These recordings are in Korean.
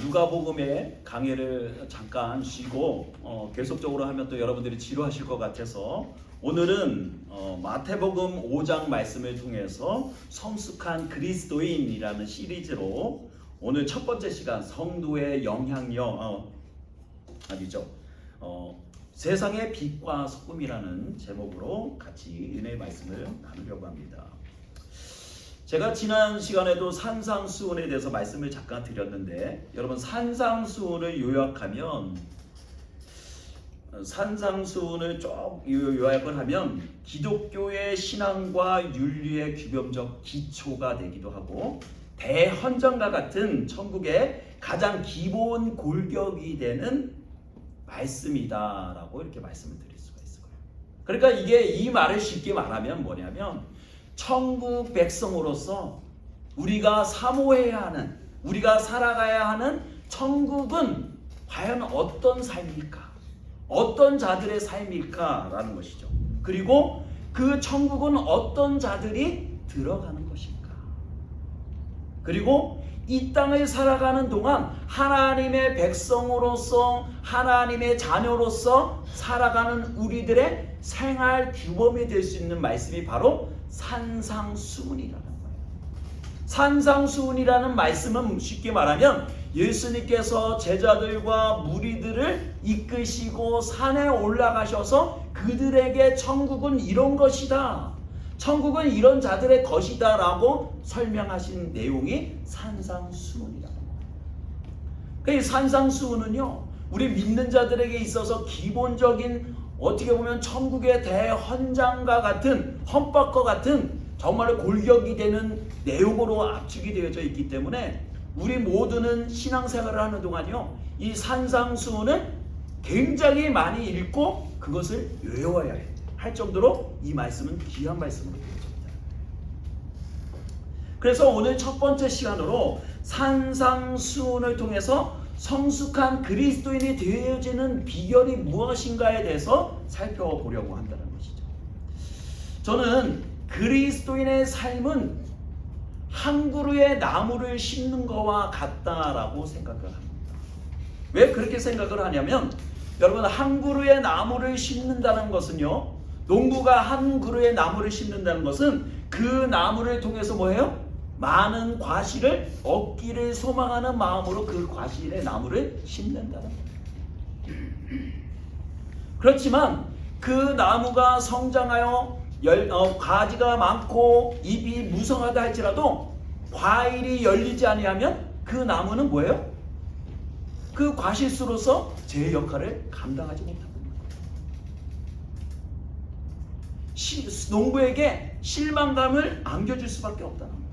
누가복음의 강의를 잠깐 쉬고 계속적으로 하면 또 여러분들이 지루하실 것 같아서 오늘은 마태복음 5장 말씀을 통해서 성숙한 그리스도인이라는 시리즈로 오늘 첫 번째 시간 성도의 영향력 세상의 빛과 소금이라는 제목으로 같이 은혜의 말씀을 나누려고 합니다. 제가 지난 시간에도 산상수훈에 대해서 말씀을 잠깐 드렸는데 여러분 산상수훈을 요약하면 산상수훈을 쭉 요약을 하면 기독교의 신앙과 윤리의 규범적 기초가 되기도 하고 대헌정과 같은 천국의 가장 기본 골격이 되는 말씀이다라고 이렇게 말씀을 드릴 수가 있어요. 그러니까 이게 이 말을 쉽게 말하면 뭐냐면 천국 백성으로서 우리가 사모해야 하는, 우리가 살아가야 하는 천국은 과연 어떤 삶일까? 어떤 자들의 삶일까라는 것이죠. 그리고 그 천국은 어떤 자들이 들어가는 것일까? 그리고 이 땅을 살아가는 동안 하나님의 백성으로서 하나님의 자녀로서 살아가는 우리들의 생활 규범이 될 수 있는 말씀이 바로 산상수훈이라는 거예요. 산상수훈이라는 말씀은 쉽게 말하면 예수님께서 제자들과 무리들을 이끄시고 산에 올라가셔서 그들에게 천국은 이런 것이다, 천국은 이런 자들의 것이다 라고 설명하신 내용이 산상수훈이라는 거예요. 이 산상수훈은요 우리 믿는 자들에게 있어서 기본적인 어떻게 보면 천국의 대헌장과 같은 헌법과 같은 정말 골격이 되는 내용으로 압축이 되어져 있기 때문에 우리 모두는 신앙생활을 하는 동안요 이 산상수훈을 굉장히 많이 읽고 그것을 외워야 할 정도로 이 말씀은 귀한 말씀으로 되어집니다. 그래서 오늘 첫 번째 시간으로 산상수훈을 통해서 성숙한 그리스도인이 되어지는 비결이 무엇인가에 대해서 살펴보려고 한다는 것이죠. 저는 그리스도인의 삶은 한 그루의 나무를 심는 것과 같다라고 생각을 합니다. 왜 그렇게 생각을 하냐면 여러분 한 그루의 나무를 심는다는 것은요 농부가 한 그루의 나무를 심는다는 것은 그 나무를 통해서 뭐예요? 많은 과실을 얻기를 소망하는 마음으로 그 과실의 나무를 심는다는 거예요. 그렇지만 그 나무가 성장하여 가지가 많고 잎이 무성하다 할지라도 과일이 열리지 아니하면 그 나무는 뭐예요? 그 과실수로서 제 역할을 감당하지 못합니다. 농부에게 실망감을 안겨줄 수밖에 없다는 거예요.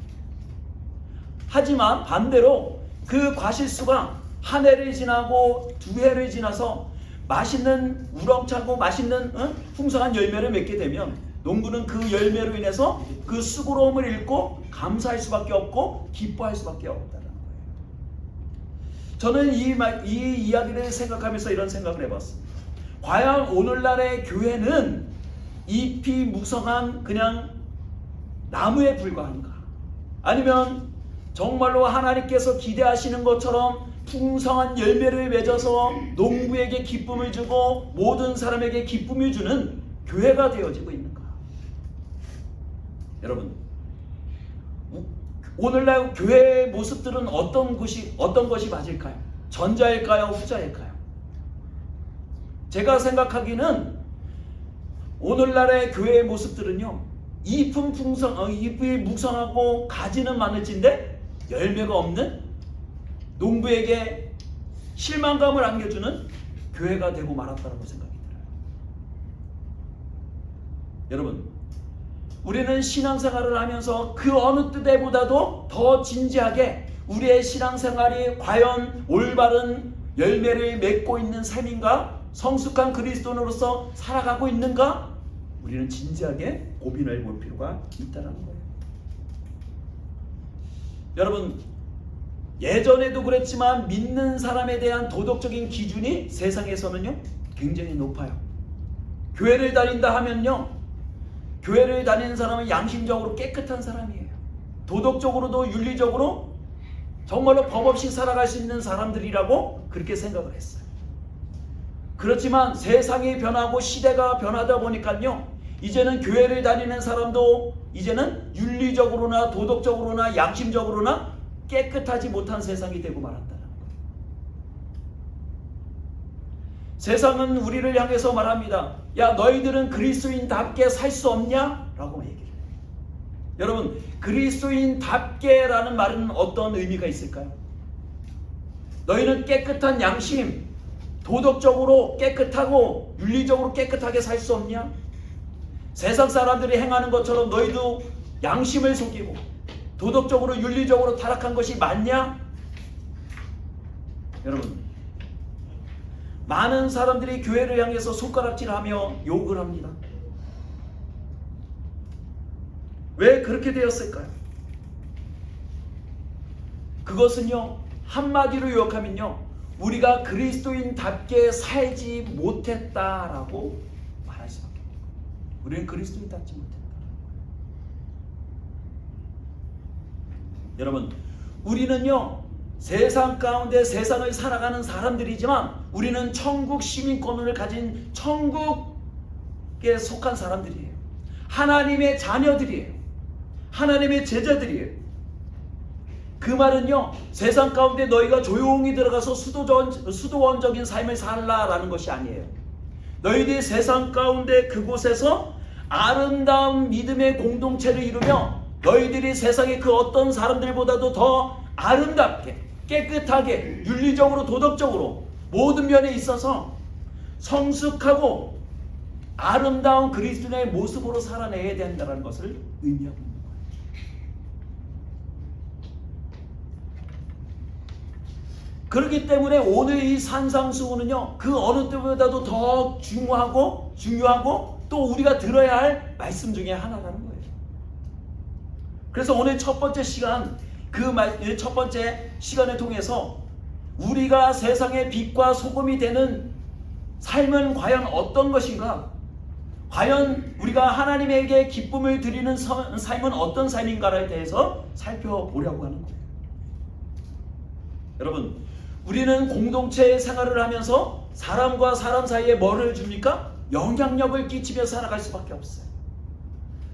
하지만 반대로 그 과실수가 한 해를 지나고 두 해를 지나서 맛있는 우렁차고 맛있는 풍성한 열매를 맺게 되면 농부는 그 열매로 인해서 그 수고로움을 잃고 감사할 수밖에 없고 기뻐할 수밖에 없다는 거예요. 저는 이 이야기를 생각하면서 이런 생각을 해봤습니다. 과연 오늘날의 교회는 잎이 무성한 그냥 나무에 불과한가? 아니면 정말로 하나님께서 기대하시는 것처럼 풍성한 열매를 맺어서 농부에게 기쁨을 주고 모든 사람에게 기쁨을 주는 교회가 되어지고 있는가? 여러분, 오늘날 교회의 모습들은 어떤 것이 맞을까요? 전자일까요? 후자일까요? 제가 생각하기는 오늘날의 교회의 모습들은요 잎이 무성하고 가지는 많을진데 열매가 없는 농부에게 실망감을 안겨주는 교회가 되고 말았다고 생각이 들어요. 여러분, 우리는 신앙생활을 하면서 그 어느 때보다도 더 진지하게 우리의 신앙생활이 과연 올바른 열매를 맺고 있는 삶인가? 성숙한 그리스도인으로서 살아가고 있는가? 우리는 진지하게 고민해 볼 필요가 있다는 거예요. 여러분, 예전에도 그랬지만 믿는 사람에 대한 도덕적인 기준이 세상에서는요 굉장히 높아요. 교회를 다닌다 하면요 교회를 다니는 사람은 양심적으로 깨끗한 사람이에요. 도덕적으로도 윤리적으로 정말로 법 없이 살아갈 수 있는 사람들이라고 그렇게 생각을 했어요. 그렇지만 세상이 변하고 시대가 변하다 보니까요, 이제는 교회를 다니는 사람도 이제는 윤리적으로나 도덕적으로나 양심적으로나 깨끗하지 못한 세상이 되고 말았다는 거예요. 세상은 우리를 향해서 말합니다. 야, 너희들은 그리스도인답게 살 수 없냐? 라고 얘기를 해요. 여러분, 그리스도인답게라는 말은 어떤 의미가 있을까요? 너희는 깨끗한 양심, 도덕적으로 깨끗하고 윤리적으로 깨끗하게 살 수 없냐? 세상 사람들이 행하는 것처럼 너희도 양심을 속이고 도덕적으로 윤리적으로 타락한 것이 맞냐? 여러분, 많은 사람들이 교회를 향해서 손가락질하며 욕을 합니다. 왜 그렇게 되었을까요? 그것은요, 한마디로 요약하면요, 우리가 그리스도인답게 살지 못했다라고 말할 수밖에 없어요. 우리는 그리스도인답지 못했다. 여러분, 우리는요, 세상 가운데 세상을 살아가는 사람들이지만 우리는 천국 시민권을 가진 천국에 속한 사람들이에요. 하나님의 자녀들이에요. 하나님의 제자들이에요. 그 말은요, 세상 가운데 너희가 조용히 들어가서 수도원적인 삶을 살라라는 것이 아니에요. 너희들이 세상 가운데 그곳에서 아름다운 믿음의 공동체를 이루며 너희들이 세상의 그 어떤 사람들보다도 더 아름답게, 깨끗하게, 윤리적으로, 도덕적으로 모든 면에 있어서 성숙하고 아름다운 그리스도인의 모습으로 살아내야 된다는 것을 의미하고 있는 거예요. 그렇기 때문에 오늘 이 산상수훈은요, 그 어느 때보다도 더 중요하고 또 우리가 들어야 할 말씀 중에 하나라는 거예요. 그래서 오늘 첫 번째 시간, 첫 번째 시간을 통해서 우리가 세상의 빛과 소금이 되는 삶은 과연 어떤 것인가? 과연 우리가 하나님에게 기쁨을 드리는 삶은 어떤 삶인가에 대해서 살펴보려고 하는 거예요. 여러분, 우리는 공동체 생활을 하면서 사람과 사람 사이에 뭐를 줍니까? 영향력을 끼치며 살아갈 수밖에 없어요.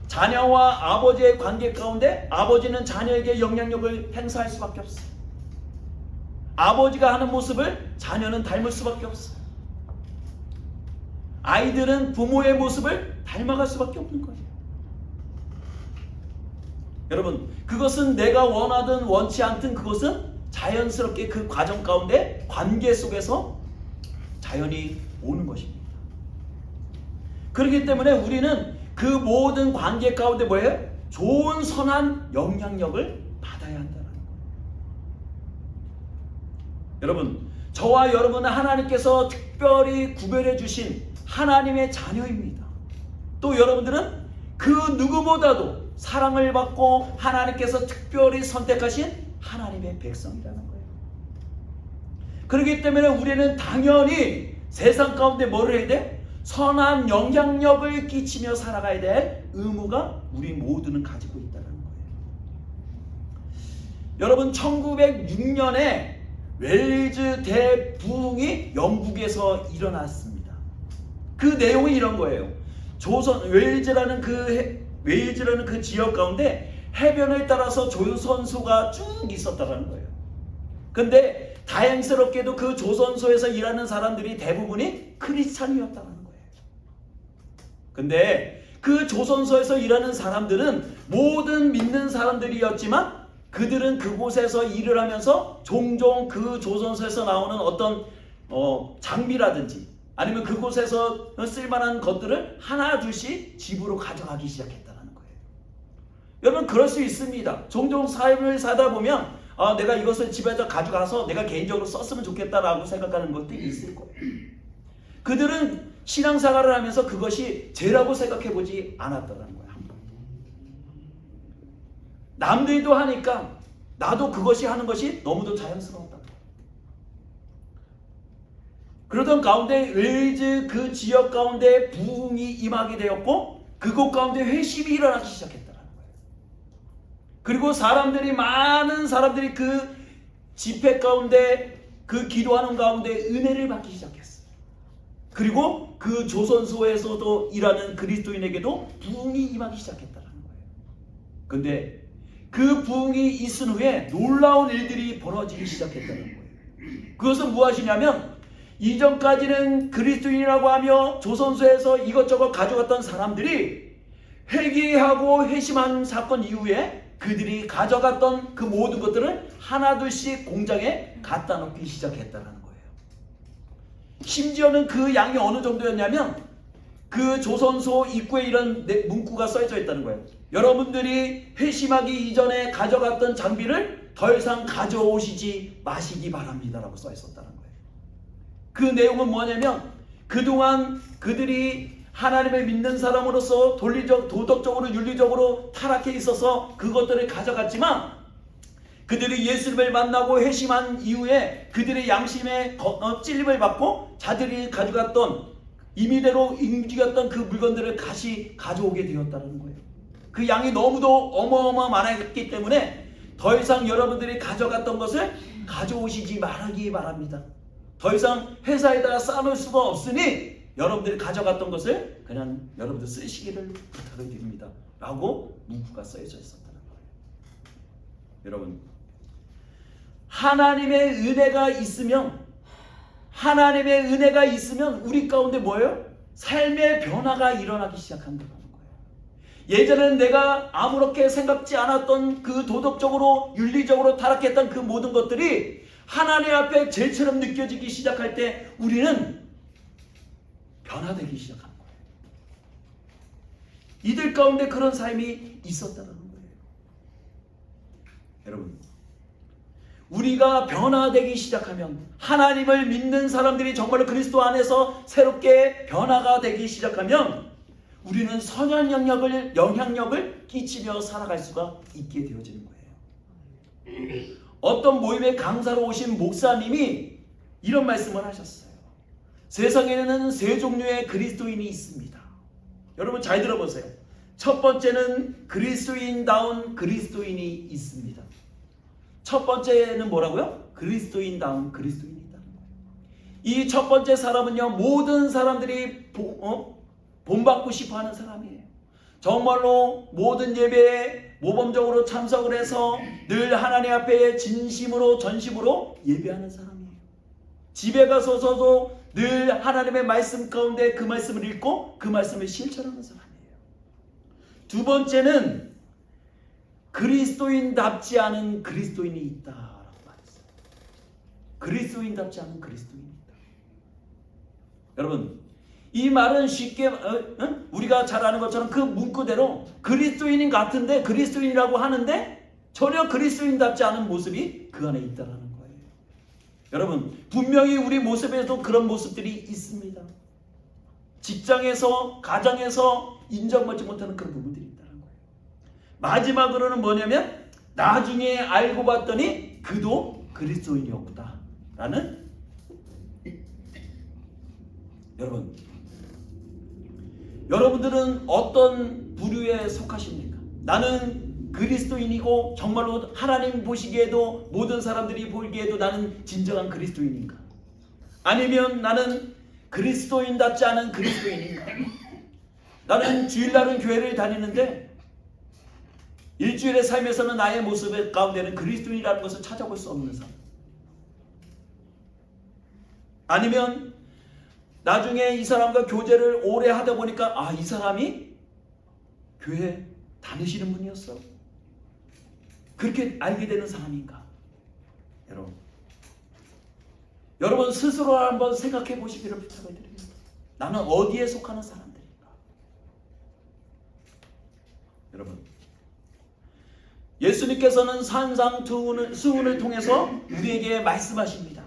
자녀와 아버지의 관계 가운데 아버지는 자녀에게 영향력을 행사할 수밖에 없어요. 아버지가 하는 모습을 자녀는 닮을 수밖에 없어요. 아이들은 부모의 모습을 닮아갈 수밖에 없는 거예요. 여러분, 그것은 내가 원하든 원치 않든 그것은 자연스럽게 그 과정 가운데 관계 속에서 자연히 오는 것입니다. 그렇기 때문에 우리는 그 모든 관계 가운데 뭐예요? 좋은 선한 영향력을 받아야 한다는 거예요. 여러분, 저와 여러분은 하나님께서 특별히 구별해 주신 하나님의 자녀입니다. 또 여러분들은 그 누구보다도 사랑을 받고 하나님께서 특별히 선택하신 하나님의 백성이라는 거예요. 그렇기 때문에 우리는 당연히 세상 가운데 뭐를 해야 돼? 선한 영향력을 끼치며 살아가야 될 의무가 우리 모두는 가지고 있다는 거예요. 여러분, 1906년에 웰즈 대부흥이 영국에서 일어났습니다. 그 내용이 이런 거예요. 웰즈라는 그 지역 가운데 해변을 따라서 조선소가 쭉 있었다는 거예요. 근데 다행스럽게도 그 조선소에서 일하는 사람들이 대부분이 크리스찬이었다는 거예요. 근데 그 조선소에서 일하는 사람들은 모든 믿는 사람들이었지만 그들은 그곳에서 일을 하면서 종종 그 조선소에서 나오는 어떤 장비라든지 아니면 그곳에서 쓸만한 것들을 하나 둘씩 집으로 가져가기 시작했다는 거예요. 여러분, 그럴 수 있습니다. 종종 삶을 사다 보면 내가 이것을 집에서 가져가서 내가 개인적으로 썼으면 좋겠다라고 생각하는 것들이 있을 거예요. 그들은 신앙생활을 하면서 그것이 죄라고 생각해보지 않았다는 거예요. 남들도 하니까 나도 그것이 하는 것이 너무도 자연스러웠다. 그러던 가운데 웰즈 그 지역 가운데 부흥이 임하게 되었고 그곳 가운데 회심이 일어나기 시작했다는 거예요. 그리고 많은 사람들이 그 집회 가운데 그 기도하는 가운데 은혜를 받기 시작했어요. 그리고 그 조선소에서도 일하는 그리스도인에게도 부흥이 임하기 시작했다는 거예요. 근데 그 부흥이 있은 후에 놀라운 일들이 벌어지기 시작했다는 거예요. 그것은 무엇이냐면 이전까지는 그리스도인이라고 하며 조선소에서 이것저것 가져갔던 사람들이 회개하고 회심한 사건 이후에 그들이 가져갔던 그 모든 것들을 하나둘씩 공장에 갖다 놓기 시작했다는 거예요. 심지어는 그 양이 어느 정도였냐면 그 조선소 입구에 이런 문구가 써져 있다는 거예요. 여러분들이 회심하기 이전에 가져갔던 장비를 더 이상 가져오시지 마시기 바랍니다 라고 써 있었다는 거예요. 그 내용은 뭐냐면 그동안 그들이 하나님을 믿는 사람으로서 도덕적으로 윤리적으로 타락해 있어서 그것들을 가져갔지만 그들이 예수님을 만나고 회심한 이후에 그들의 양심에 찔림을 받고 자들이 가져갔던 임의대로 움직였던 그 물건들을 다시 가져오게 되었다는 거예요. 그 양이 너무도 어마어마했기 때문에 더 이상 여러분들이 가져갔던 것을 가져오시지 말기 바랍니다. 더 이상 회사에다가 쌓아놓을 수가 없으니 여러분들이 가져갔던 것을 그냥 여러분들 쓰시기를 부탁을 드립니다 라고 문구가 써져 있었다는 거예요. 여러분, 하나님의 은혜가 있으면 우리 가운데 뭐예요? 삶의 변화가 일어나기 시작한다는 거예요. 예전에는 내가 아무렇게 생각지 않았던 그 도덕적으로 윤리적으로 타락했던 그 모든 것들이 하나님 앞에 죄처럼 느껴지기 시작할 때 우리는 변화되기 시작한 거예요. 이들 가운데 그런 삶이 있었다는 거예요. 여러분, 우리가 변화되기 시작하면 하나님을 믿는 사람들이 정말로 그리스도 안에서 새롭게 변화가 되기 시작하면 우리는 선한 영향력을 끼치며 살아갈 수가 있게 되어지는 거예요. 어떤 모임의 강사로 오신 목사님이 이런 말씀을 하셨어요. 세상에는 세 종류의 그리스도인이 있습니다. 여러분 잘 들어보세요. 첫 번째는 그리스도인다운 그리스도인이 있습니다. 첫 번째는 뭐라고요? 그리스도인다운 그리스도인이 있다는 거예요. 이 첫 번째 사람은요, 모든 사람들이 본받고 싶어하는 사람이에요. 정말로 모든 예배에 모범적으로 참석을 해서 늘 하나님 앞에 진심으로 전심으로 예배하는 사람이에요. 집에 가서도 늘 하나님의 말씀 가운데 그 말씀을 읽고 그 말씀을 실천하는 사람이에요. 두 번째는 그리스도인답지 않은 그리스도인이 있다라고 말했어요. 그리스도인답지 않은 그리스도인이 있다. 여러분, 이 말은 쉽게 우리가 잘 아는 것처럼 그 문구대로 그리스도인인 같은데 그리스도인이라고 하는데 전혀 그리스도인답지 않은 모습이 그 안에 있다라는 거예요. 여러분, 분명히 우리 모습에도 그런 모습들이 있습니다. 직장에서, 가정에서 인정받지 못하는 그런 부분들이 있다는 거예요. 마지막으로는 뭐냐면 나중에 알고 봤더니 그도 그리스도인이었다라는. 여러분들은 어떤 부류에 속하십니까? 나는 그리스도인이고 정말로 하나님 보시기에도 모든 사람들이 보기에도 나는 진정한 그리스도인인가? 아니면 나는 그리스도인답지 않은 그리스도인인가? 나는 주일날은 교회를 다니는데 일주일의 삶에서는 나의 모습 가운데는 그리스도인이라는 것을 찾아볼 수 없는 사람. 아니면 나중에 이 사람과 교제를 오래 하다 보니까 이 사람이 교회 다니시는 분이었어. 그렇게 알게 되는 사람인가? 여러분 스스로 한번 생각해 보시기를 부탁을 드립니다. 나는 어디에 속하는 사람들인가? 여러분, 예수님께서는 산상수훈을 통해서 우리에게 말씀하십니다.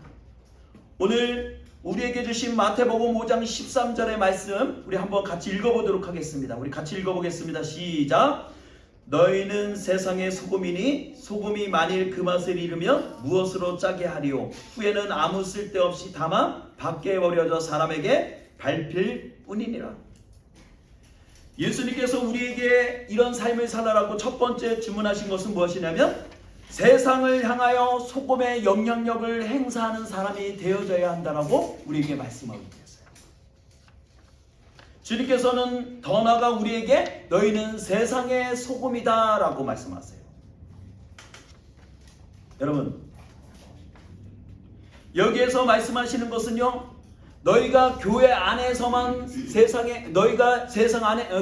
오늘 우리에게 주신 마태복음 5장 13절의 말씀 우리 한번 같이 읽어보도록 하겠습니다. 우리 같이 읽어보겠습니다. 시작. 너희는 세상의 소금이니 소금이 만일 그 맛을 잃으면 무엇으로 짜게 하리요? 후에는 아무 쓸데없이 담아 밖에 버려져 사람에게 밟힐 뿐이니라. 예수님께서 우리에게 이런 삶을 살아라고 첫 번째 주문하신 것은 무엇이냐면 세상을 향하여 소금의 영향력을 행사하는 사람이 되어져야 한다라고 우리에게 말씀하고 계세요. 주님께서는 더 나아가 우리에게 너희는 세상의 소금이다 라고 말씀하세요. 여러분, 여기에서 말씀하시는 것은요, 너희가 교회 안에서만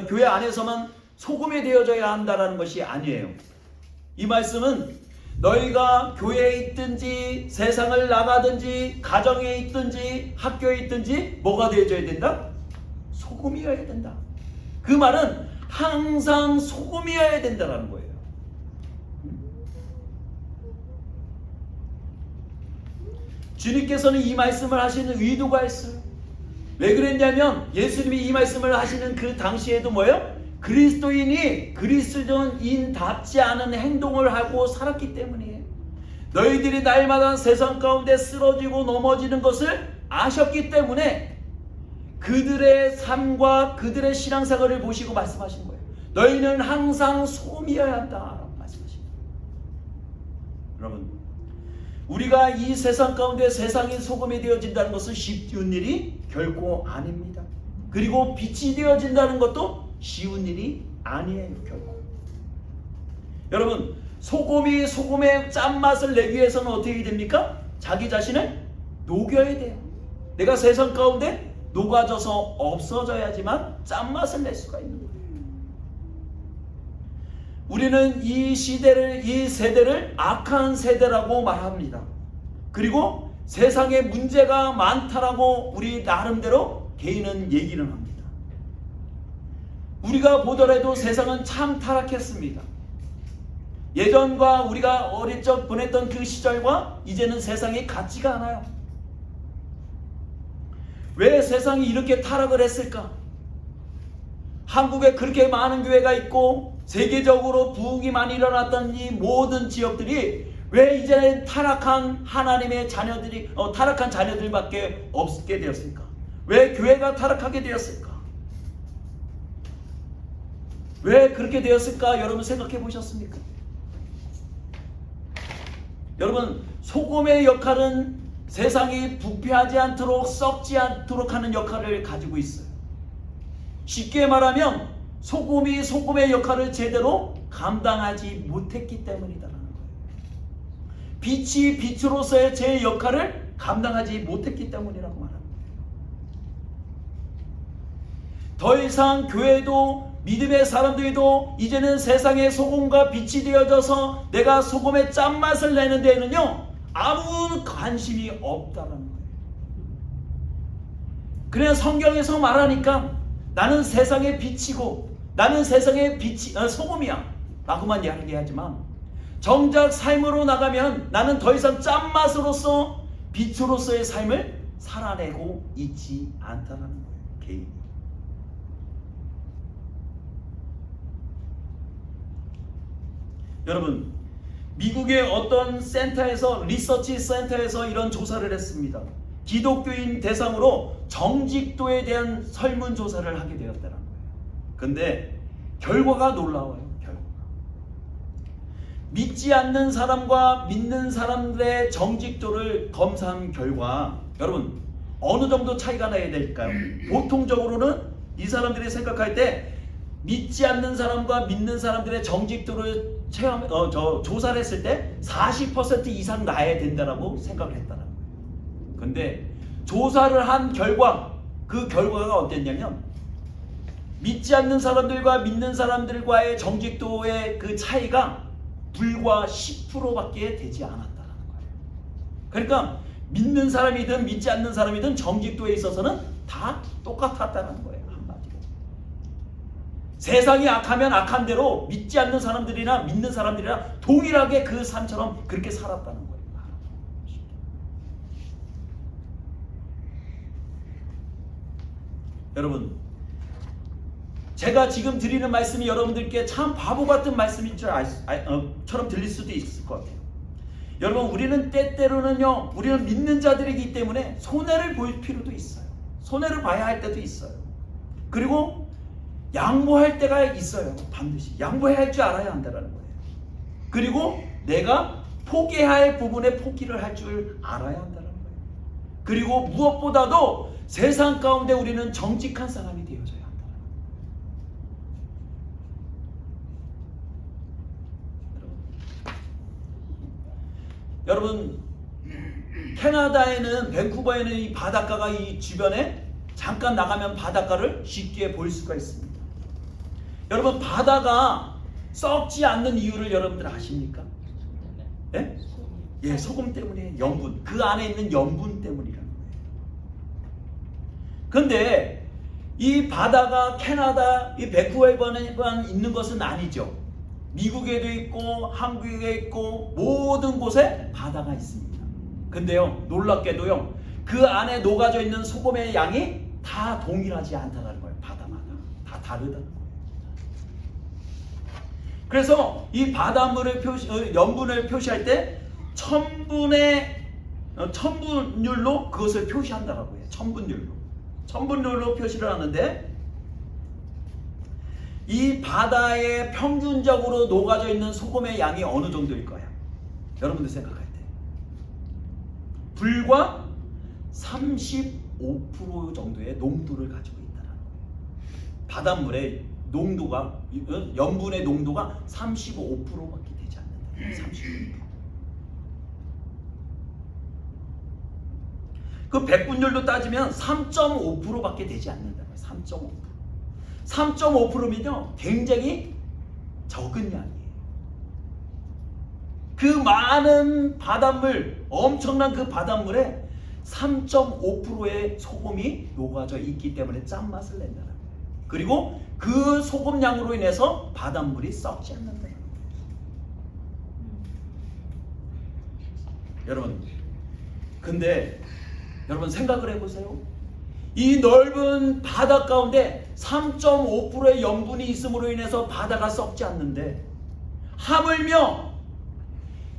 교회 안에서만 소금이 되어져야 한다라는 것이 아니에요. 이 말씀은 너희가 교회에 있든지 세상을 나가든지 가정에 있든지 학교에 있든지 뭐가 되어져야 된다? 소금이어야 된다. 그 말은 항상 소금이어야 된다는 거예요. 주님께서는 이 말씀을 하시는 의도가 있어요. 왜 그랬냐면 예수님이 이 말씀을 하시는 그 당시에도 뭐예요? 그리스도인이 그리스도인답지 않은 행동을 하고 살았기 때문이에요. 너희들이 날마다 세상 가운데 쓰러지고 넘어지는 것을 아셨기 때문에 그들의 삶과 그들의 신앙생활을 보시고 말씀하신 거예요. 너희는 항상 소금이어야 한다라고 말씀하십니다. 여러분, 우리가 이 세상 가운데 세상이 소금이 되어진다는 것은 쉬운 일이 결코 아닙니다. 그리고 빛이 되어진다는 것도 쉬운 일이 아니에요, 결코. 여러분, 소금이 소금의 짠맛을 내기 위해서는 어떻게 됩니까? 자기 자신을 녹여야 돼요. 내가 세상 가운데 녹아져서 없어져야지만 짠맛을 낼 수가 있는 거예요. 우리는 이 세대를 악한 세대라고 말합니다. 그리고 세상에 문제가 많다라고 우리 나름대로 개인은 얘기를 합니다. 우리가 보더라도 세상은 참 타락했습니다. 예전과 우리가 어릴 적 보냈던 그 시절과 이제는 세상이 같지가 않아요. 왜 세상이 이렇게 타락을 했을까? 한국에 그렇게 많은 교회가 있고 세계적으로 부흥이 많이 일어났던 이 모든 지역들이 왜 이제는 타락한 하나님의 자녀들이 타락한 자녀들밖에 없게 되었을까? 왜 교회가 타락하게 되었을까? 왜 그렇게 되었을까? 여러분 생각해 보셨습니까? 여러분, 소금의 역할은 세상이 부패하지 않도록 썩지 않도록 하는 역할을 가지고 있어요. 쉽게 말하면 소금이 소금의 역할을 제대로 감당하지 못했기 때문이다라는 거예요. 빛이 빛으로서의 제 역할을 감당하지 못했기 때문이라고 말합니다. 더 이상 교회도 믿음의 사람들도 이제는 세상의 소금과 빛이 되어져서 내가 소금의 짠맛을 내는 데에는요 아무 관심이 없다는 거예요. 그래서 성경에서 말하니까 나는 세상의 빛이고 나는 세상의 소금이야 라고만 이야기하지만 정작 삶으로 나가면 나는 더 이상 짠맛으로서 빛으로서의 삶을 살아내고 있지 않다는 거예요. 개인이. 여러분, 미국의 어떤 센터에서 리서치 센터에서 이런 조사를 했습니다. 기독교인 대상으로 정직도에 대한 설문조사를 하게 되었다는 거예요. 근데 결과가 놀라워요. 결과가. 믿지 않는 사람과 믿는 사람들의 정직도를 검사한 결과 여러분 어느 정도 차이가 나야 될까요? 보통적으로는 이 사람들이 생각할 때 믿지 않는 사람과 믿는 사람들의 정직도를 조사를 했을 때 40% 이상 나야 된다라고 생각을 했다는 거예요. 근데 조사를 한 결과, 그 결과가 어땠냐면 믿지 않는 사람들과 믿는 사람들과의 정직도의 그 차이가 불과 10%밖에 되지 않았다는 거예요. 그러니까 믿는 사람이든 믿지 않는 사람이든 정직도에 있어서는 다 똑같았다는 거예요. 한마디로. 세상이 악하면 악한 대로 믿지 않는 사람들이나 믿는 사람들이나 동일하게 그 삶처럼 그렇게 살았다는 거예요. 여러분, 제가 지금 드리는 말씀이 여러분들께 참 바보 같은 말씀인 처럼 들릴 수도 있을 것 같아요. 여러분, 우리는 때때로는요, 우리는 믿는 자들이기 때문에 손해를 볼 필요도 있어요. 손해를 봐야 할 때도 있어요. 그리고 양보할 때가 있어요. 반드시 양보해야 할 줄 알아야 한다는 거예요. 그리고 내가 포기해야 할 부분에 포기를 할 줄 알아야 한다는 거예요. 그리고 무엇보다도 세상 가운데 우리는 정직한 사람이 되어져야 한다. 여러분, 캐나다에는 밴쿠버에는 이 바닷가가 이 주변에 잠깐 나가면 바닷가를 쉽게 볼 수가 있습니다. 여러분, 바다가 썩지 않는 이유를 여러분들 아십니까? 예? 예, 소금 때문에 염분, 그 안에 있는 염분 때문이라는 거예요. 근데 이 바다가 캐나다 이 밴쿠버에만 있는 것은 아니죠. 미국에도 있고 한국에 있고 모든 곳에 바다가 있습니다. 근데요, 놀랍게도요, 그 안에 녹아져 있는 소금의 양이 다 동일하지 않다는 거예요. 바다마다 다 다르다는 거예요. 그래서 이 바닷물을 염분을 표시할 때 천분율로 그것을 표시한다고 해요. 천분율로 표시를 하는데, 이 바다에 평균적으로 녹아져 있는 소금의 양이 어느 정도일 거야? 여러분들 생각할 때 불과 35% 정도의 농도를 가지고 있다는 거예요. 바닷물의 농도가, 염분의 농도가 35%밖에 되지 않는다. 35%. 그 백분율로 따지면 3.5%밖에 되지 않는다는 거예요. 3.5%. 3.5%면요 굉장히 적은 양이에요. 그 많은 바닷물, 엄청난 그 바닷물에 3.5%의 소금이 녹아져 있기 때문에 짠맛을 낸다는 거예요. 그리고 그 소금량으로 인해서 바닷물이 썩지 않는다는 거예요. 여러분, 근데 여러분 생각을 해보세요. 이 넓은 바다 가운데 3.5%의 염분이 있음으로 인해서 바다가 썩지 않는데, 하물며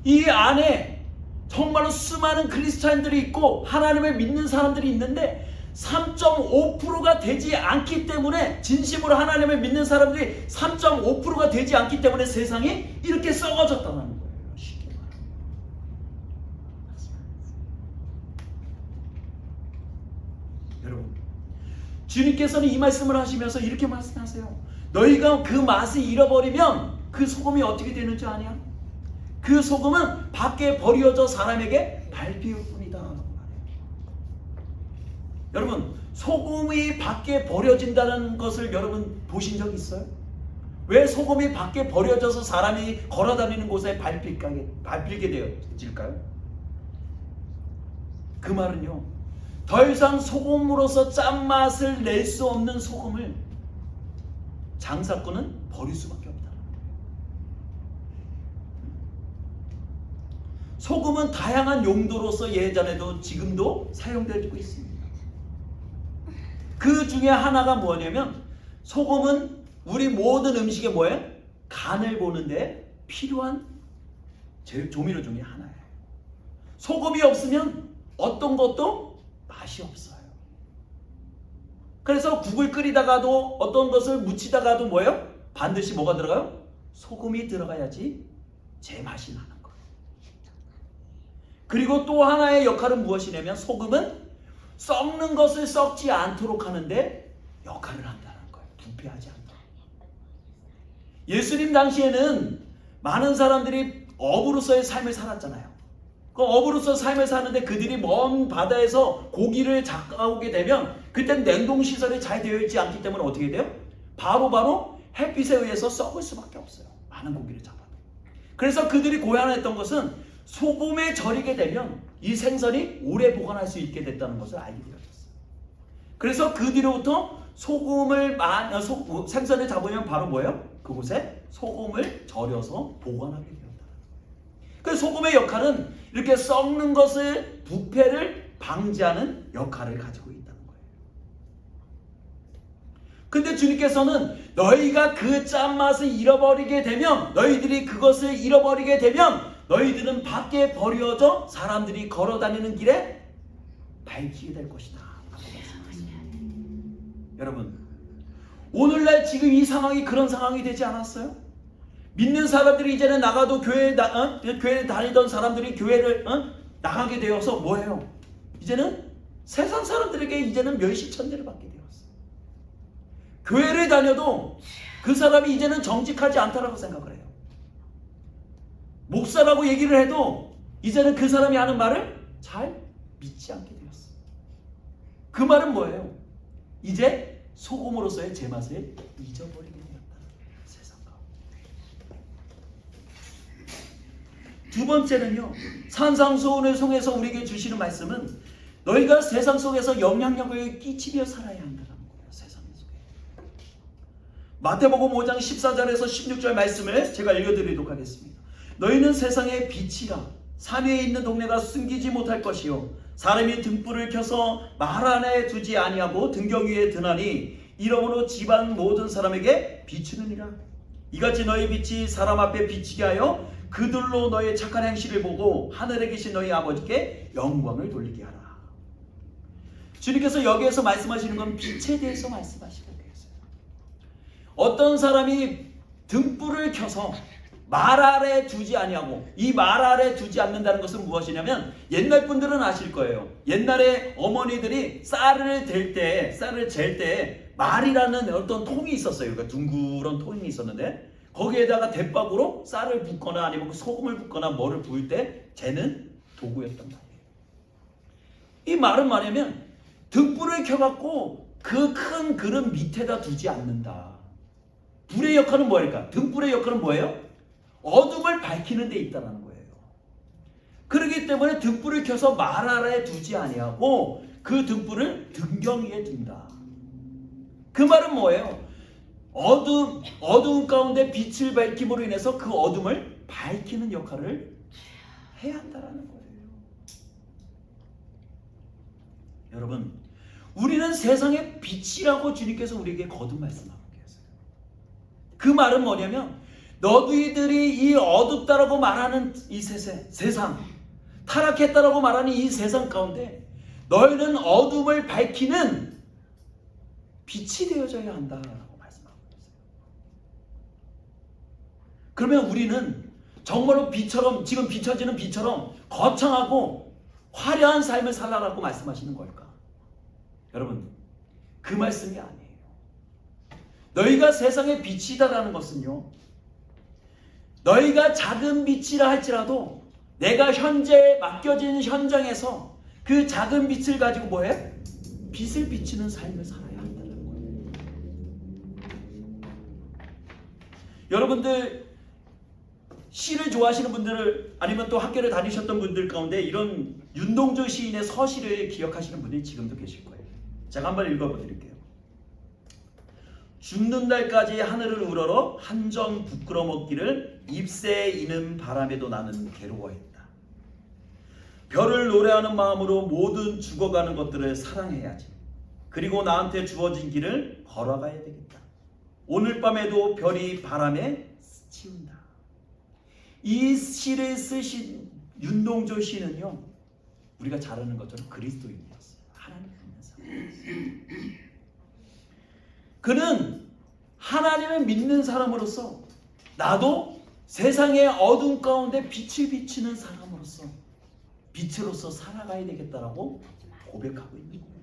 이 안에 정말로 수많은 그리스도인들이 있고 하나님을 믿는 사람들이 있는데 3.5%가 되지 않기 때문에, 진심으로 하나님을 믿는 사람들이 3.5%가 되지 않기 때문에 세상이 이렇게 썩어졌다는 거예요. 쉽게 말하면. 여러분, 주님께서는 이 말씀을 하시면서 이렇게 말씀하세요. 너희가 그 맛을 잃어버리면 그 소금이 어떻게 되는 줄 아냐? 그 소금은 밖에 버려져 사람에게 밟힐 뿐이다. 여러분, 소금이 밖에 버려진다는 것을 여러분 보신 적 있어요? 왜 소금이 밖에 버려져서 사람이 걸어다니는 곳에 밟히게 되어질까요? 그 말은요, 더 이상 소금으로서 짠맛을 낼 수 없는 소금을 장사꾼은 버릴 수밖에 없다. 소금은 다양한 용도로서 예전에도 지금도 사용되고 있습니다. 그 중에 하나가 뭐냐면, 소금은 우리 모든 음식에 뭐예요? 간을 보는데 필요한 조미료 중에 하나예요. 소금이 없으면 어떤 것도 맛이 없어요. 그래서 국을 끓이다가도 어떤 것을 무치다가도 뭐예요? 반드시 뭐가 들어가요? 소금이 들어가야지 제맛이 나는 거예요. 그리고 또 하나의 역할은 무엇이냐면, 소금은 썩는 것을 썩지 않도록 하는데 역할을 한다는 거예요. 부패하지 않도록. 예수님 당시에는 많은 사람들이 어부로서의 삶을 살았잖아요. 그 어부로서 삶을 사는데 그들이 먼 바다에서 고기를 잡아오게 되면 그때는 냉동시설이 잘 되어 있지 않기 때문에 어떻게 돼요? 바로 햇빛에 의해서 썩을 수밖에 없어요. 많은 고기를 잡아도. 그래서 그들이 고안했던 것은 소금에 절이게 되면 이 생선이 오래 보관할 수 있게 됐다는 것을 알게 되었어요. 그래서 그 뒤로부터 생선을 잡으면 바로 뭐예요? 그곳에 소금을 절여서 보관하게 되었다. 그 소금의 역할은 이렇게 썩는 것을, 부패를 방지하는 역할을 가지고 있다는 거예요. 근데 주님께서는 너희가 그 짠맛을 잃어버리게 되면, 너희들이 그것을 잃어버리게 되면 너희들은 밖에 버려져 사람들이 걸어다니는 길에 밟히게 될 것이다. 여러분, 오늘날 지금 이 상황이 그런 상황이 되지 않았어요? 믿는 사람들이 이제는 나가도 교회 다니던 사람들이 교회를 나가게 되어서 뭐예요? 이제는 세상 사람들에게 이제는 멸시천대를 받게 되었어. 교회를 다녀도 그 사람이 이제는 정직하지 않다라고 생각을 해요. 목사라고 얘기를 해도 이제는 그 사람이 하는 말을 잘 믿지 않게 되었어. 그 말은 뭐예요? 이제 소금으로서의 제맛을 잊어버리게 되었다. 세상 가운데. 두 번째는요, 산상수훈을 통해서 우리에게 주시는 말씀은 너희가 세상 속에서 영향력을 끼치며 살아야 한다는 거예요. 세상 속에. 마태복음 5장 14절에서 16절 말씀을 제가 읽어드리도록 하겠습니다. 너희는 세상의 빛이라. 산 위에 있는 동네가 숨기지 못할 것이요 사람이 등불을 켜서 말 안에 두지 아니하고 등경 위에 드나니 이러므로 집안 모든 사람에게 비추느니라. 이같이 너희 빛이 사람 앞에 비치게 하여 그들로 너의 착한 행실을 보고 하늘에 계신 너희 아버지께 영광을 돌리게 하라. 주님께서 여기에서 말씀하시는 건 빛에 대해서 말씀하시고 계세요. 어떤 사람이 등불을 켜서 말 아래 두지 아니하고, 이 말 아래 두지 않는다는 것은 무엇이냐면 옛날 분들은 아실 거예요. 옛날에 어머니들이 쌀을 잴 때 말이라는 어떤 통이 있었어요. 그러니까 둥그런 통이 있었는데 거기에다가 대박으로 쌀을 붓거나 아니면 소금을 붓거나 뭐를 부을 때 재는 도구였단 말이에요. 이 말은 뭐냐면 등불을 켜갖고 그 큰 그릇 밑에다 두지 않는다. 불의 역할은 뭐일까? 등불의 역할은 뭐예요? 어둠을 밝히는 데 있다는 거예요. 그렇기 때문에 등불을 켜서 말 아래에 두지 아니하고 그 등불을 등경 위에 둔다. 그 말은 뭐예요? 어두운 가운데 빛을 밝힘으로 인해서 그 어둠을 밝히는 역할을 해야 한다는 거예요. 여러분, 우리는 세상의 빛이라고 주님께서 우리에게 거듭 말씀하고 계세요. 그 말은 뭐냐면 너희들이 이 어둡다라고 말하는 이 세상, 타락했다라고 말하는 이 세상 가운데 너희는 어둠을 밝히는 빛이 되어져야 한다라고 말씀하고 있어요. 그러면 우리는 정말로 빛처럼, 지금 비춰지는 빛처럼 거창하고 화려한 삶을 살라라고 말씀하시는 걸까? 여러분, 그 말씀이 아니에요. 너희가 세상의 빛이다라는 것은요, 너희가 작은 빛이라 할지라도 내가 현재 맡겨진 현장에서 그 작은 빛을 가지고 뭐해? 빛을 비치는 삶을 살아야 한다는 거예요. 여러분들 시를 좋아하시는 분들 아니면 또 학교를 다니셨던 분들 가운데 이런 윤동주 시인의 서시를 기억하시는 분들이 지금도 계실 거예요. 제가 한번 읽어드릴게요. 죽는 날까지 하늘을 우러러 한 점 부끄러 먹기를 잎새에 이는 바람에도 나는 괴로워했다. 별을 노래하는 마음으로 모든 죽어가는 것들을 사랑해야지. 그리고 나한테 주어진 길을 걸어가야 되겠다. 오늘 밤에도 별이 바람에 스치운다. 이 시를 쓰신 윤동조 시는요, 우리가 잘 아는 것처럼 그리스도인이었어요. 하나님 믿는 사람이었어요. 그는 하나님을 믿는 사람으로서 나도 세상의 어둠 가운데 빛을 비치는 사람으로서 빛으로서 살아가야 되겠다라고 고백하고 있는 거예요.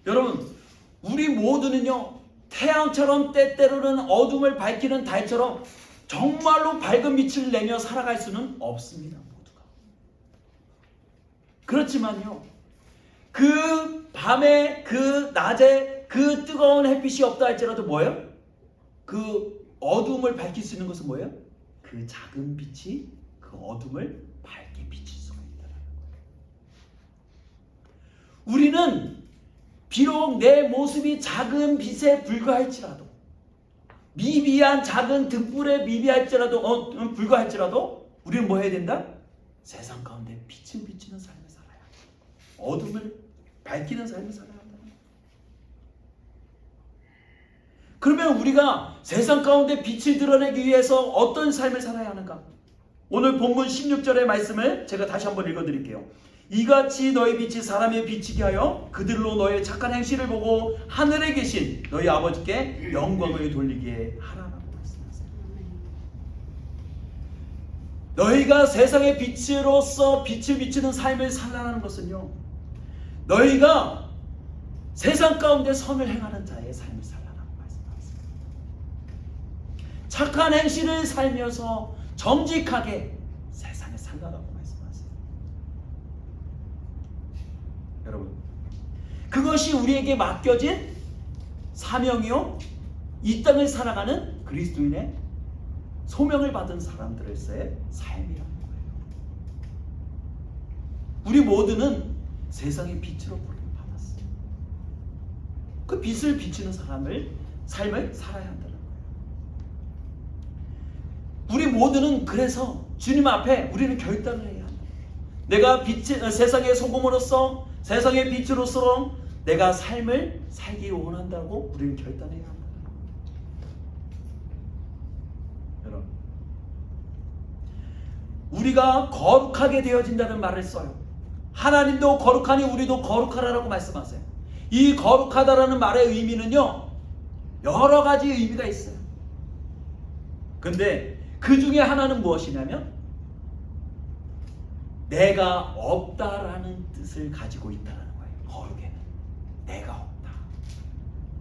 여러분, 우리 모두는요, 태양처럼 때때로는 어둠을 밝히는 달처럼 정말로 밝은 빛을 내며 살아갈 수는 없습니다. 모두가. 그렇지만요, 그 밤에 그 낮에 그 뜨거운 햇빛이 없다 할지라도 뭐예요? 그 어둠을 밝힐 수 있는 것은 뭐예요? 그 작은 빛이 그 어둠을 밝게 비칠 수가 있다는 거예요. 우리는 비록 내 모습이 작은 빛에 불과할지라도, 미비한 작은 등불에 불과할지라도 우리는 뭐 해야 된다? 세상 가운데 빛을 비치는 삶을 살아야 한다. 어둠을 밝히는 삶을 살아야 한다. 그러면 우리가 세상 가운데 빛을 드러내기 위해서 어떤 삶을 살아야 하는가? 오늘 본문 16절의 말씀을 제가 다시 한번 읽어드릴게요. 이같이 너희 빛이 사람에 비치게 하여 그들로 너의 착한 행실을 보고 하늘에 계신 너희 아버지께 영광을 돌리게 하라라고 말씀합니다. 너희가 세상의 빛으로서 빛을 비추는 삶을 살라는 것은요, 너희가 세상 가운데 선을 행하는 자의 삶을 살라라고 말씀하셨습니다. 착한 행실을 살면서 정직하게 세상에 살라라고 말씀하세요. 여러분, 그것이 우리에게 맡겨진 사명이요, 이 땅을 살아가는 그리스도인의 소명을 받은 사람들의 삶이라는 거예요. 우리 모두는 세상의 빛으로 부름을 받았어요. 그 빛을 비추는 삶을 살아야 한다는 거예요. 우리 모두는 그래서 주님 앞에 우리는 결단을 해야 한다. 내가 세상의 소금으로서, 세상의 빛으로서 내가 삶을 살기 원한다고 우리는 결단해야 한다. 여러분, 우리가 거룩하게 되어진다는 말을 써요. 하나님도 거룩하니 우리도 거룩하라고 말씀하세요. 이 거룩하다라는 말의 의미는요, 여러 가지 의미가 있어요. 근데 그 중에 하나는 무엇이냐면 내가 없다라는 뜻을 가지고 있다는 거예요. 거룩에는 내가 없다.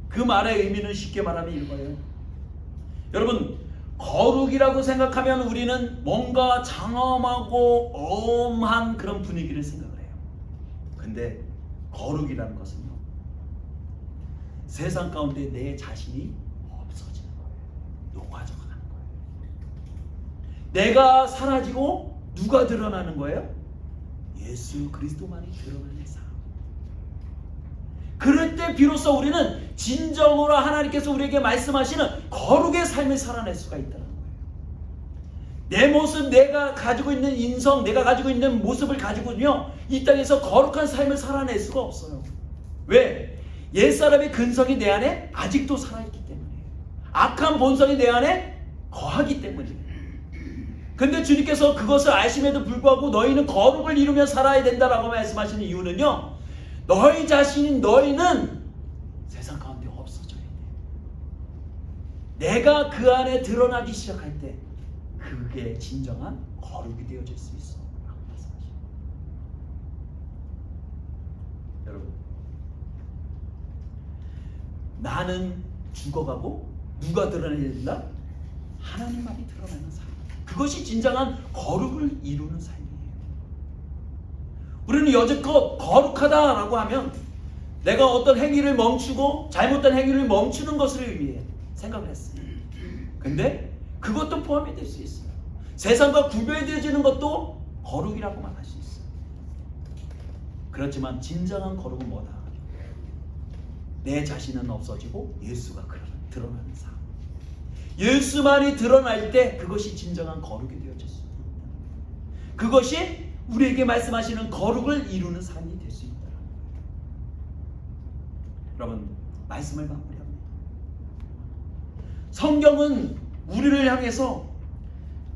그 말의 의미는 쉽게 말하면 이거예요. 여러분, 거룩이라고 생각하면 우리는 뭔가 장엄하고 엄한 그런 분위기를 생각을 해요. 근데 거룩이라는 것은요, 세상 가운데 내 자신이 없어지는 거예요. 녹아져가는 거예요. 내가 사라지고 누가 드러나는 거예요? 예수 그리스도만이 드러나는 삶. 그럴 때 비로소 우리는 진정으로 하나님께서 우리에게 말씀하시는 거룩의 삶을 살아낼 수가 있다는 거예요. 내 모습, 내가 가지고 있는 인성, 내가 가지고 있는 모습을 가지고는요, 이 땅에서 거룩한 삶을 살아낼 수가 없어요. 왜? 옛사람의 근성이 내 안에 아직도 살아있기 때문이에요. 악한 본성이 내 안에 거하기 때문이에요. 근데 주님께서 그것을 아심에도 불구하고 너희는 거룩을 이루며 살아야 된다라고 말씀하시는 이유는요, 너희 자신인 너희는 세상 가운데 없어져야 돼. 내가 그 안에 드러나기 시작할 때 그게 진정한 거룩이 되어질 수 있어 라고 말씀하십니다. 여러분, 나는 죽어가고 누가 드러나야 된다? 하나님만이 드러나는 삶. 그것이 진정한 거룩을 이루는 삶이에요. 우리는 여지껏 거룩하다라고 하면 내가 어떤 행위를 멈추고 잘못된 행위를 멈추는 것을 의미해 생각을 했어요. 근데 그것도 포함이 될 수 있어요. 세상과 구별되어지는 것도 거룩이라고 말할 수 있어요. 그렇지만 진정한 거룩은 뭐다? 내 자신은 없어지고 예수가 드러나는 삶. 예수만이 드러날 때 그것이 진정한 거룩이 되어질 수 있다. 그것이 우리에게 말씀하시는 거룩을 이루는 삶이 될 수 있다. 여러분, 말씀을 마무리합니다. 성경은 우리를 향해서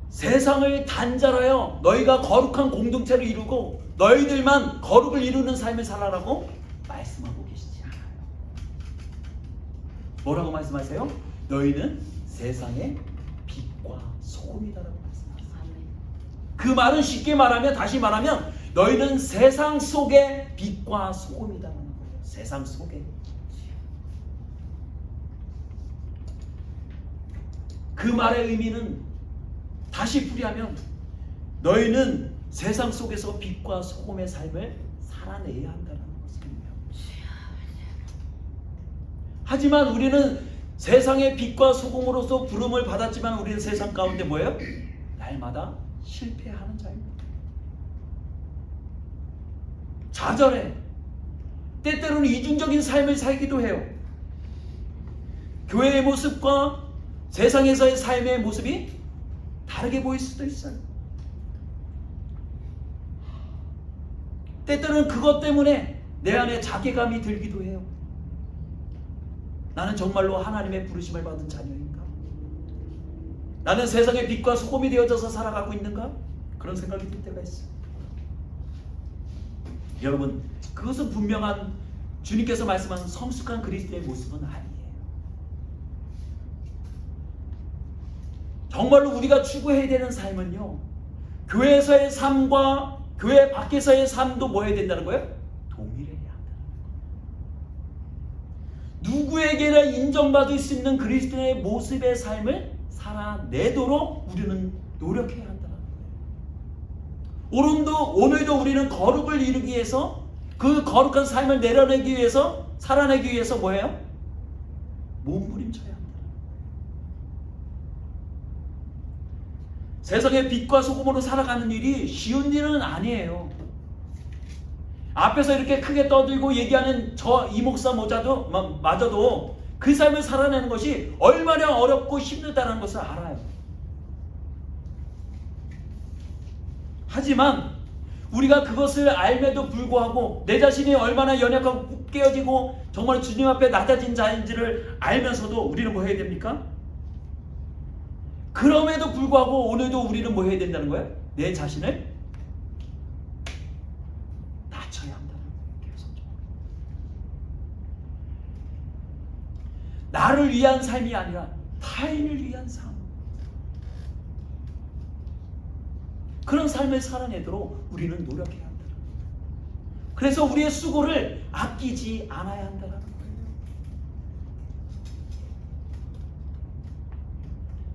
세상을 단절하여 너희가 거룩한 공동체를 이루고 너희들만 거룩을 이루는 삶을 살아라고 말씀하고 계시지 않아요. 뭐라고 말씀하세요? 너희는 세상의 빛과 소금이다라고 말씀하세요. 그 말은 쉽게 말하면, 다시 말하면 너희는 세상 속의 빛과 소금이다라는 거예요. 세상 속에. 그 말의 의미는 다시 풀이하면 너희는 세상 속에서 빛과 소금의 삶을 살아내야 한다는 것입니다. 하지만 우리는 세상의 빛과 소금으로서 부름을 받았지만 우리는 세상 가운데 뭐예요? 날마다 실패하는 자입니다. 좌절해. 때때로는 이중적인 삶을 살기도 해요. 교회의 모습과 세상에서의 삶의 모습이 다르게 보일 수도 있어요. 때때로는 그것 때문에 내 안에 자괴감이 들기도 해요. 나는 정말로 하나님의 부르심을 받은 자녀인가? 나는 세상의 빛과 소금이 되어져서 살아가고 있는가? 그런 생각이 들 때가 있어요. 여러분, 그것은 분명한 주님께서 말씀하신 성숙한 그리스도의 모습은 아니에요. 정말로 우리가 추구해야 되는 삶은요, 교회에서의 삶과 교회 밖에서의 삶도 뭐 해야 된다는 거예요? 동일해야 한다는 거예요. 누구에게나 인정받을 수 있는 그리스도의 모습의 삶을 살아내도록 우리는 노력해야 한다는 거예요. 오늘도 우리는 거룩을 이루기 위해서, 그 거룩한 삶을 내려내기 위해서, 살아내기 위해서 뭐예요? 몸부림쳐야 한다. 세상의 빛과 소금으로 살아가는 일이 쉬운 일은 아니에요. 앞에서 이렇게 크게 떠들고 얘기하는 저 이 목사 마저도 그 삶을 살아내는 것이 얼마나 어렵고 힘들다는 것을 알아요. 하지만 우리가 그것을 알매도 불구하고 내 자신이 얼마나 연약하고 깨어지고 정말 주님 앞에 낮아진 자인지를 알면서도 우리는 뭐 해야 됩니까? 그럼에도 불구하고 오늘도 우리는 뭐 해야 된다는 거예요? 내 자신을 낮춰야 한다는 거예요. 계속적으로. 나를 위한 삶이 아니라 타인을 위한 삶. 그런 삶을 살아내도록 우리는 노력해야 한다는 거예요. 그래서 우리의 수고를 아끼지 않아야 한다는 거예요.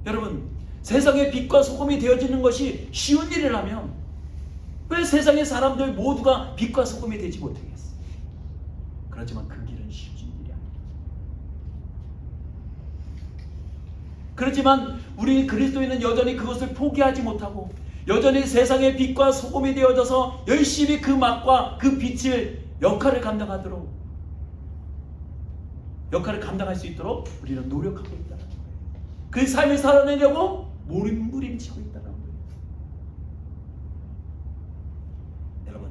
여러분, 세상의 빛과 소금이 되어지는 것이 쉬운 일이라면 왜 세상의 사람들 모두가 빛과 소금이 되지 못하겠어? 그렇지만 그 길은 쉬운 일이 아니에요. 그렇지만 우리 그리스도인은 여전히 그것을 포기하지 못하고 여전히 세상의 빛과 소금이 되어져서 열심히 그 맛과 그 빛을 역할을 감당할 수 있도록 우리는 노력하고 있다는 거예요. 그 삶을 살아내려고 몸부림치고 있다는 거예요. 여러분,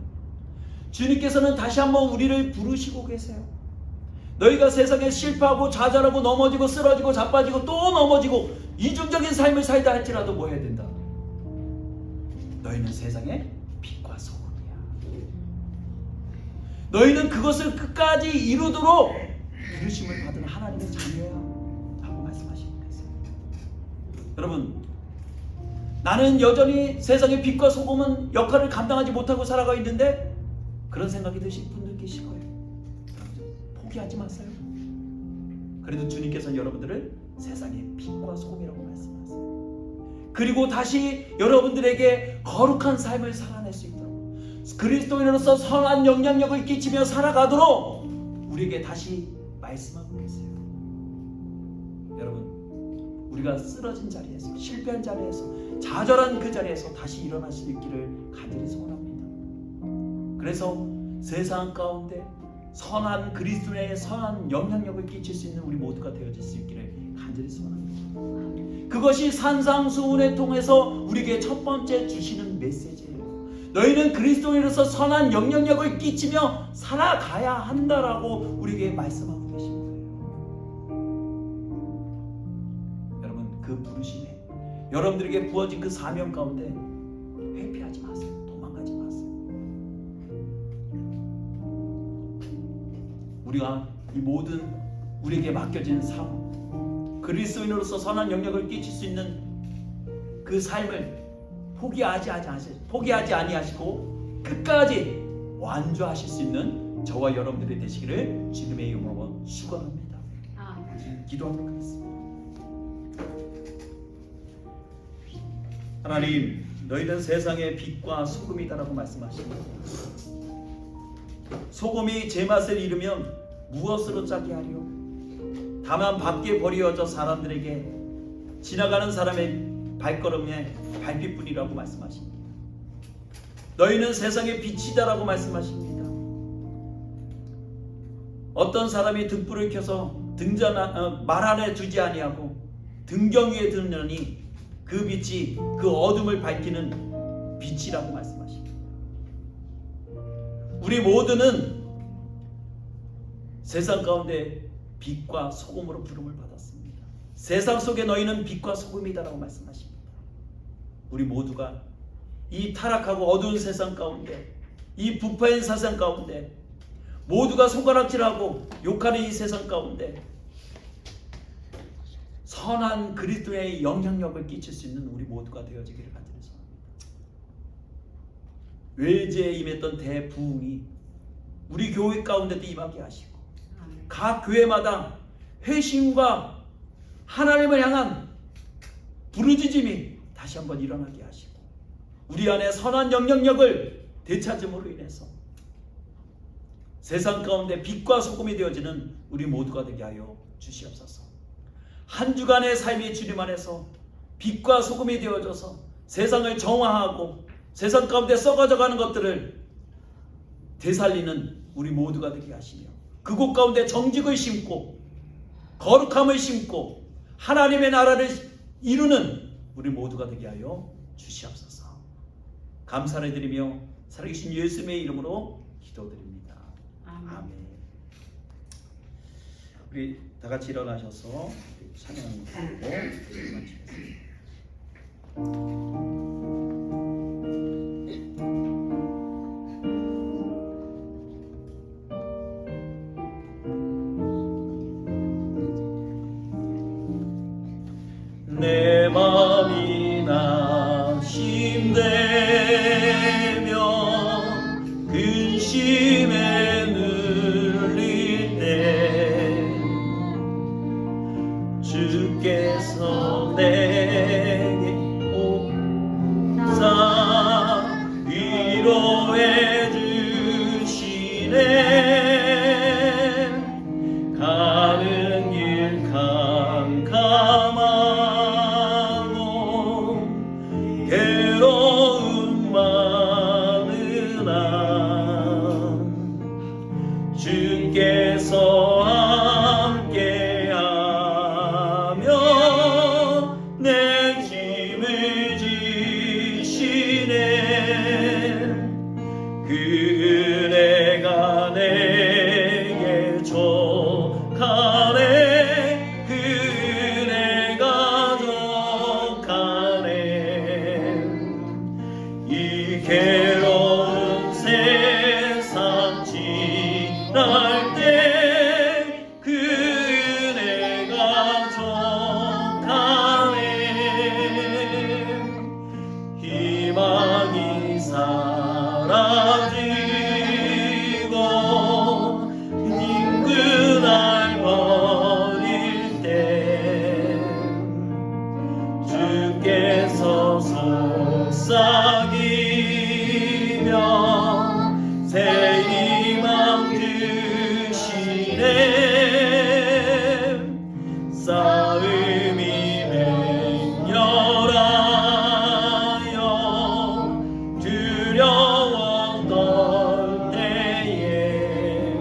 주님께서는 다시 한번 우리를 부르시고 계세요. 너희가 세상에 실패하고 좌절하고 넘어지고 쓰러지고 자빠지고 또 넘어지고 이중적인 삶을 살다 할지라도 뭐 해야 된다? 너희는 세상의 빛과 소금이야. 너희는 그것을 끝까지 이루도록 부르심을 받은 하나님의 자녀야 라고 말씀하시고 계세요. 여러분, 나는 여전히 세상의 빛과 소금은 역할을 감당하지 못하고 살아가 있는데 그런 생각이 드신 분들 계실 거예요. 포기하지 마세요. 그래도 주님께서는 여러분들을 세상의 빛과 소금이라고 말씀하세요. 그리고 다시 여러분들에게 거룩한 삶을 살아낼 수 있도록 그리스도인으로서 선한 영향력을 끼치며 살아가도록 우리에게 다시 말씀하고 계세요. 여러분, 우리가 쓰러진 자리에서, 실패한 자리에서, 좌절한 그 자리에서 다시 일어날 수 있기를 간절히 소원합니다. 그래서 세상 가운데 선한 그리스도의 선한 영향력을 끼칠 수 있는 우리 모두가 되어질 수 있기를 간절히 소원합니다. 그것이 산상수훈을 통해서 우리에게 첫 번째 주시는 메시지예요. 너희는 그리스도인으로서 선한 영향력을 끼치며 살아가야 한다라고 우리에게 말씀하고 계신 거예요. 여러분, 그 부르심에 여러분들에게 부어진 그 사명 가운데 회피하지 마세요. 도망가지 마세요. 우리가 이 모든 우리에게 맡겨진 삶, 그리스도인으로서 선한 영향을 끼칠 수 있는 그 삶을 포기하지 아니하시고 끝까지 완주하실 수 있는 저와 여러분들이 되시기를 주님의 이름으로 축원합니다. 기도하도록 하겠습니다. 하나님, 너희는 세상의 빛과 소금이다라고 말씀하십니다. 소금이 제맛을 잃으면 무엇으로 짜게 하리요? 다만 밖에 버려져 사람들에게 지나가는 사람의 발걸음에 발빛뿐이라고 말씀하십니다. 너희는 세상의 빛이다라고 말씀하십니다. 어떤 사람이 등불을 켜서 말 안에 두지 아니하고 등경 위에 두느니 그 빛이 그 어둠을 밝히는 빛이라고 말씀하십니다. 우리 모두는 세상 가운데 빛과 소금으로 부름을 받았습니다. 세상 속에 너희는 빛과 소금이다라고 말씀하십니다. 우리 모두가 이 타락하고 어두운 세상 가운데, 이 부패한 세상 가운데, 모두가 손가락질하고 욕하는 이 세상 가운데 선한 그리스도의 영향력을 끼칠 수 있는 우리 모두가 되어지기를 간절히 소원합니다. 외제에 임했던 대부흥이 우리 교회 가운데도 임하게 하시고 각 교회마다 회심과 하나님을 향한 부르짖음이 다시 한번 일어나게 하시고 우리 안에 선한 영향력을 되찾음으로 인해서 세상 가운데 빛과 소금이 되어지는 우리 모두가 되게 하여 주시옵소서. 한 주간의 삶이 주님 안에서 빛과 소금이 되어져서 세상을 정화하고 세상 가운데 썩어져가는 것들을 되살리는 우리 모두가 되게 하시며 그곳 가운데 정직을 심고 거룩함을 심고 하나님의 나라를 이루는 우리 모두가 되게 하여 주시옵소서. 감사를 드리며 살아계신 예수님의 이름으로 기도드립니다. 아멘. 우리 다 같이 일어나셔서 찬양 부르고 마치겠습니다. 내 마음이 낙심되며 근심에 눌릴 때 주께서 내게 옥사 위로해 주시네. 가는 길 캄캄하고 괴로움 많으나 주께서 함께하며 내 짐을 지시네. 그네가 내게 족하네. 그네가 족하네. 이 괴로운 세상 지날 때 그네가 족하네. 희망이 사라지고 닝그날 버릴 때 주께서 속삭이며 새 희망 주시네. 싸움이 맹렬하여 두려워 떨 때에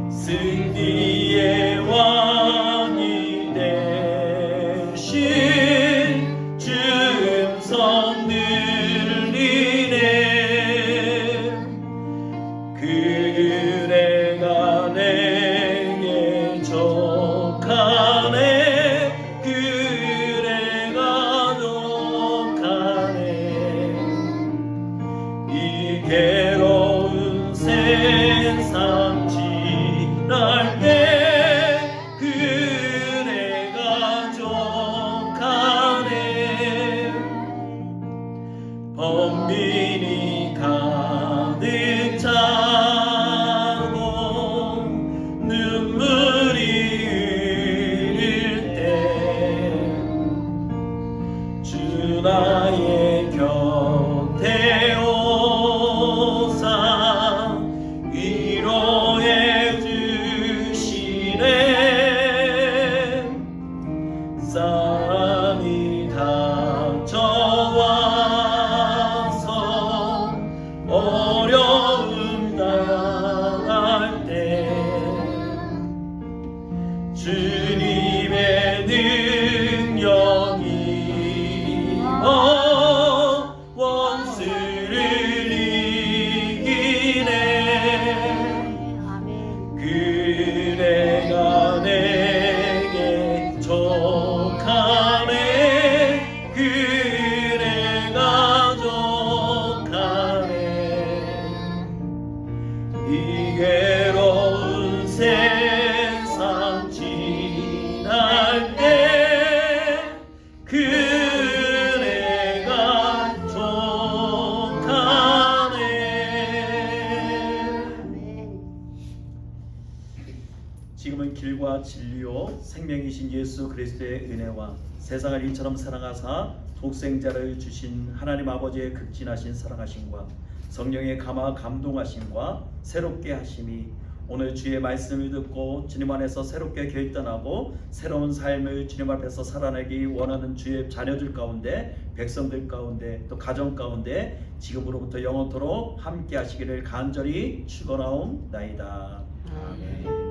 승리의 왕이 되신 주 음성 들리네. 그네가 내게 족하네. 그네가 족하네. 이 괴로운 세상 지날 때 그네가 족하네. 번민이 가득 차고 눈물이 흐를 때 주 나의 곁에 오사 위로해 주시네. 사람이 닥쳐와서 어려움 당할 때 주님의 능력이 원수를 이기네. 그네가 내게 족하네. 그네가 족하네. 이 괴로운 세상 지날 때 그네가 족하네. 주님은 길과 진리요 생명이신 예수 그리스도의 은혜와 세상을 이처럼 사랑하사 독생자를 주신 하나님 아버지의 극진하신 사랑하심과 성령의 감화 감동하심과 새롭게 하심이 오늘 주의 말씀을 듣고 주님 안에서 새롭게 결단하고 새로운 삶을 주님 앞에서 살아내기 원하는 주의 자녀들 가운데, 백성들 가운데, 또 가정 가운데 지금으로부터 영원토록 함께 하시기를 간절히 축원하옵나이다. 아멘.